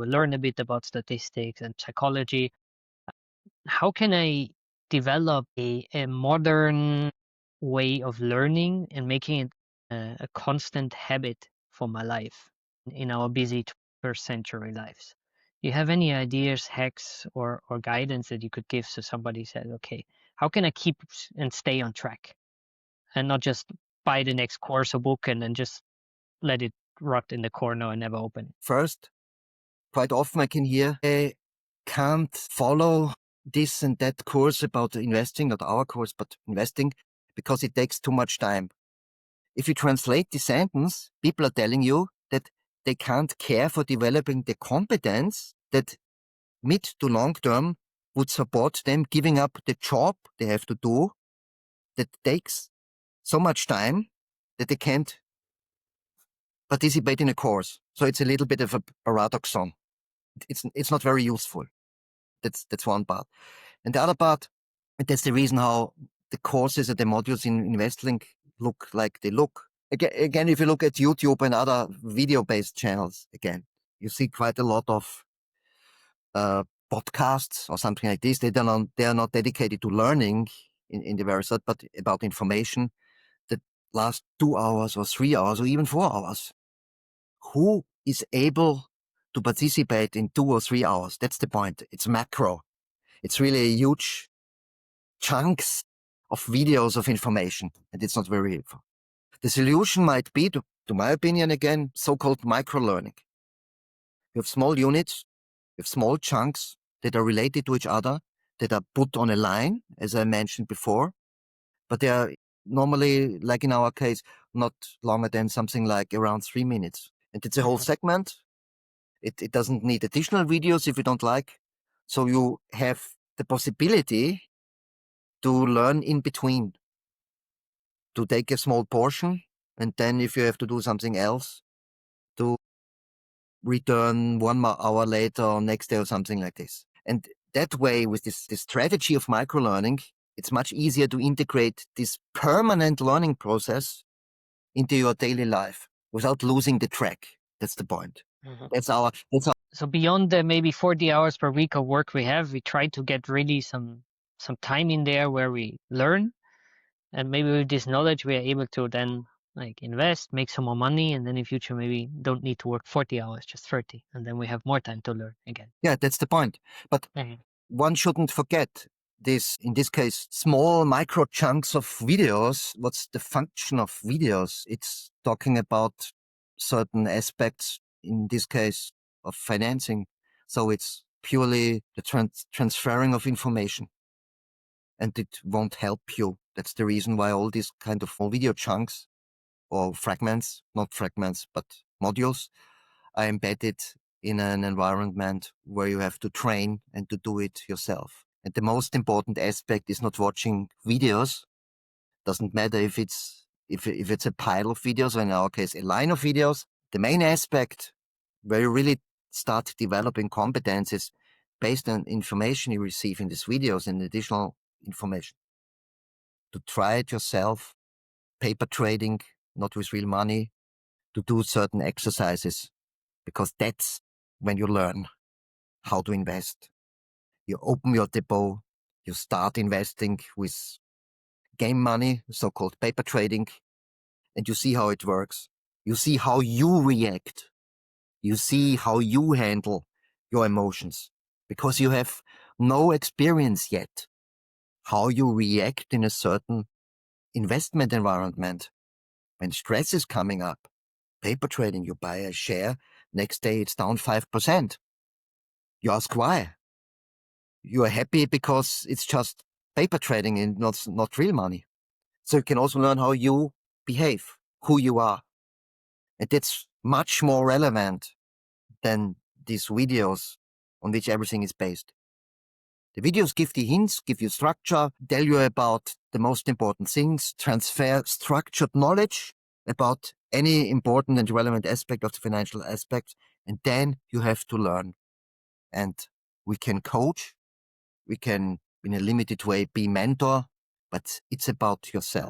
will learn a bit about statistics and psychology. How can I develop a modern way of learning and making it a constant habit for my life in our busy 21st century lives? Do you have any ideas, hacks, or guidance that you could give so somebody said, okay, how can I keep and stay on track and not just buy the next course or book and then just let it rot in the corner and never open it? First, quite often I can hear they can't follow this and that course about investing, not our course, but investing, because it takes too much time. If you translate the sentence, people are telling you that they can't care for developing the competence that mid to long term would support them giving up the job they have to do that takes so much time that they can't participate in a course. So it's a little bit of a paradoxon. It's not very useful. That's one part. And the other part, and that's the reason how the courses and the modules in Investling look like they look. Again, if you look at YouTube and other video-based channels, again, you see quite a lot of podcasts or something like this. They are not dedicated to learning in the very sort, but about information that lasts 2 hours or 3 hours or even 4 hours. Who is able to participate in 2 or 3 hours? That's the point. It's macro. It's really a huge chunks of videos of information, and it's not very helpful. The solution might be, to my opinion again, so-called micro-learning. You have small units, you have small chunks that are related to each other, that are put on a line, as I mentioned before, but they are normally, like in our case, not longer than something like around 3 minutes. And it's a whole segment. It doesn't need additional videos if you don't like. So you have the possibility to learn in between, to take a small portion, and then if you have to do something else, to return 1 hour later or next day or something like this. And that way, with this strategy of microlearning, it's much easier to integrate this permanent learning process into your daily life without losing the track. That's the point. That's our So beyond the maybe 40 hours per week of work we have, we try to get really some time in there where we learn, and maybe with this knowledge we are able to then like invest, make some more money, and then in future maybe don't need to work 40 hours, just 30, and then we have more time to learn again. Yeah, that's the point. But one shouldn't forget this, in this case, small micro chunks of videos. What's the function of videos? It's talking about certain aspects, in this case, of financing. So it's purely the transferring of information, and it won't help you. That's the reason why all these kind of video chunks or fragments, not fragments, but modules, are embedded in an environment where you have to train and to do it yourself. And the most important aspect is not watching videos. Doesn't matter if it's a pile of videos, or in our case, a line of videos. The main aspect where you really start developing competences based on information you receive in these videos and additional information. To try it yourself, paper trading, not with real money, to do certain exercises, because that's when you learn how to invest. You open your depot, you start investing with game money, so-called paper trading, and you see how it works. You see how you react. You see how you handle your emotions, because you have no experience yet how you react in a certain investment environment. When stress is coming up, paper trading, you buy a share, next day it's down 5%. You ask why? You are happy because it's just paper trading and not real money. So you can also learn how you behave, who you are. And that's much more relevant than these videos on which everything is based. The videos give the hints, give you structure, tell you about the most important things, transfer structured knowledge about any important and relevant aspect of the financial aspect, and then you have to learn. And we can coach, we can, in a limited way, be mentor, but it's about yourself.